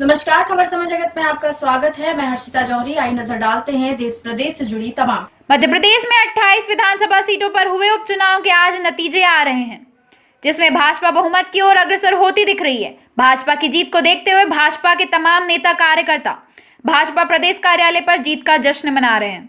नमस्कार, खबर समय जगत में आपका स्वागत है। मैं हर्षिता जौहरी। आई नजर डालते हैं देश प्रदेश से जुड़ी तमाम। मध्य प्रदेश में 28 विधानसभा सीटों पर हुए उपचुनाव के आज नतीजे आ रहे हैं, जिसमें भाजपा बहुमत की ओर अग्रसर होती दिख रही है। भाजपा की जीत को देखते हुए भाजपा के तमाम नेता कार्यकर्ता भाजपा प्रदेश कार्यालय पर जीत का जश्न मना रहे हैं।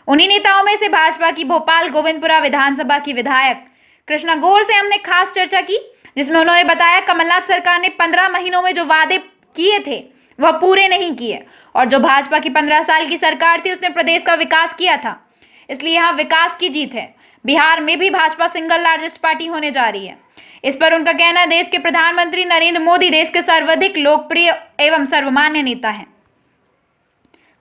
उन्हीं नेताओं में से भाजपा की भोपाल गोविंदपुरा विधानसभा की विधायक कृष्णा गौर से हमने खास चर्चा की, जिसमें उन्होंने बताया कमलनाथ सरकार ने 15 महीनों में जो वादे किए थे वह पूरे नहीं किए, और जो भाजपा की 15 साल की सरकार थी उसने प्रदेश का विकास किया था, इसलिए यहाँ विकास की जीत है। बिहार में भी भाजपा सिंगल लार्जेस्ट पार्टी होने जा रही है। इस पर उनका कहना है देश के प्रधानमंत्री नरेंद्र मोदी देश के सर्वाधिक लोकप्रिय एवं सर्वमान्य नेता हैं।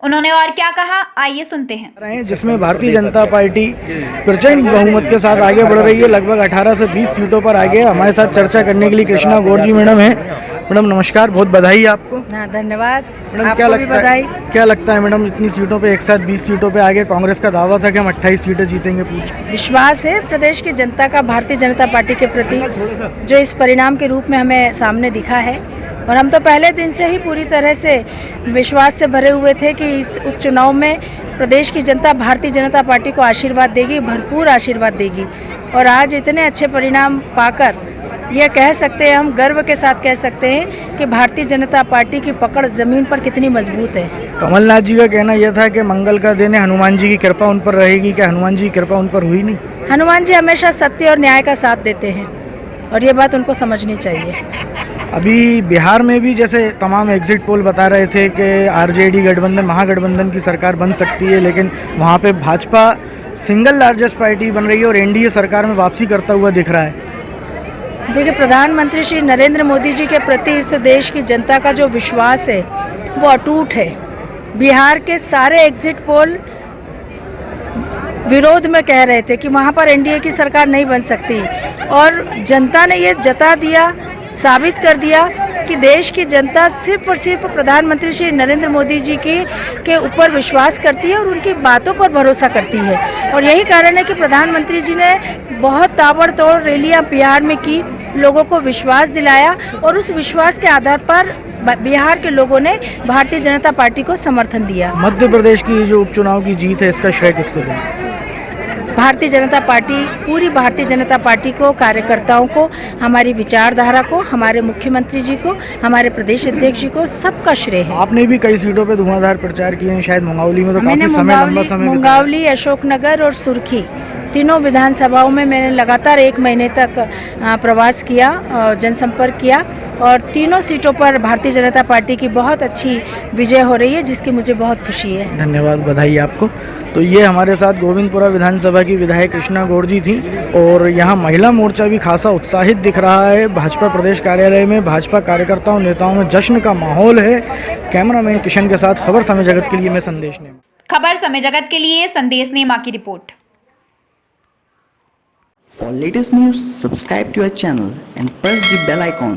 उन्होंने और क्या कहा, आइए सुनते हैं। जिसमें भारतीय जनता पार्टी प्रचंड बहुमत के साथ आगे बढ़ रही है, लगभग 18 से 20 सीटों पर आगे। हमारे साथ चर्चा करने के लिए कृष्णा गौर जी मैडम है। मैडम नमस्कार, बहुत बधाई आपको। धन्यवाद। मैडम क्या लगता है मैडम, इतनी सीटों पे एक साथ 20 सीटों पे आगे? कांग्रेस का दावा था कि हम 28 सीटें जीतेंगे पूरी। विश्वास है प्रदेश की जनता का भारतीय जनता पार्टी के प्रति, जो इस परिणाम के रूप में हमें सामने दिखा है। और हम तो पहले दिन से ही पूरी तरह से विश्वास से भरे हुए थे कि इस उपचुनाव में प्रदेश की जनता भारतीय जनता पार्टी को आशीर्वाद देगी, भरपूर आशीर्वाद देगी। और आज इतने अच्छे परिणाम पाकर यह कह सकते हैं, हम गर्व के साथ कह सकते हैं कि भारतीय जनता पार्टी की पकड़ जमीन पर कितनी मजबूत है। कमलनाथ जी का कहना यह था कि मंगल का दिन है, हनुमान जी की कृपा उन पर रहेगी। क्या हनुमान जी की कृपा उन पर हुई नहीं? हनुमान जी हमेशा सत्य और न्याय का साथ देते हैं और ये बात उनको समझनी चाहिए। अभी बिहार में भी जैसे तमाम एग्जिट पोल बता रहे थे कि आरजेडी गठबंधन महागठबंधन की सरकार बन सकती है, लेकिन वहाँ पे भाजपा सिंगल लार्जेस्ट पार्टी बन रही है और एनडीए सरकार में वापसी करता हुआ दिख रहा है। देखिए, प्रधानमंत्री श्री नरेंद्र मोदी जी के प्रति इस देश की जनता का जो विश्वास है वो अटूट है। बिहार के सारे एग्जिट पोल विरोध में कह रहे थे कि वहाँ पर एनडीए की सरकार नहीं बन सकती, और जनता ने ये जता दिया, साबित कर दिया कि देश की जनता सिर्फ और सिर्फ प्रधानमंत्री श्री नरेंद्र मोदी जी के ऊपर विश्वास करती है और उनकी बातों पर भरोसा करती है। और यही कारण है कि प्रधानमंत्री जी ने बहुत ताबड़तोड़ रैलियां बिहार में की, लोगों को विश्वास दिलाया, और उस विश्वास के आधार पर बिहार के लोगों ने भारतीय जनता पार्टी को समर्थन दिया। मध्य प्रदेश की जो उपचुनाव की जीत है, इसका श्रेय किसको दें? भारतीय जनता पार्टी, पूरी भारतीय जनता पार्टी को, कार्यकर्ताओं को, हमारी विचारधारा को, हमारे मुख्यमंत्री जी को, हमारे प्रदेश अध्यक्ष जी को, सबका श्रेय है। आपने भी कई सीटों पे धुआंधार प्रचार किए हैं, शायद मुंगावली में तो काफी लंबा समय मुंगावली, अशोकनगर और सुर्खी, तीनों विधानसभाओं में मैंने लगातार 1 महीने तक प्रवास किया, जनसंपर्क किया, और तीनों सीटों पर भारतीय जनता पार्टी की बहुत अच्छी विजय हो रही है, जिसकी मुझे बहुत खुशी है। धन्यवाद, बधाई आपको। तो ये हमारे साथ गोविंदपुरा विधानसभा की विधायक कृष्णा गौर जी थी, और यहाँ महिला मोर्चा भी खासा उत्साहित दिख रहा है। भाजपा प्रदेश कार्यालय में भाजपा कार्यकर्ताओं नेताओं में जश्न का माहौल है। कैमरामैन किशन के साथ खबर समय जगत के लिए मैं संदेश नेमा। खबर समय जगत के लिए संदेश नेमा की report. For latest news, subscribe to our channel and press the bell icon.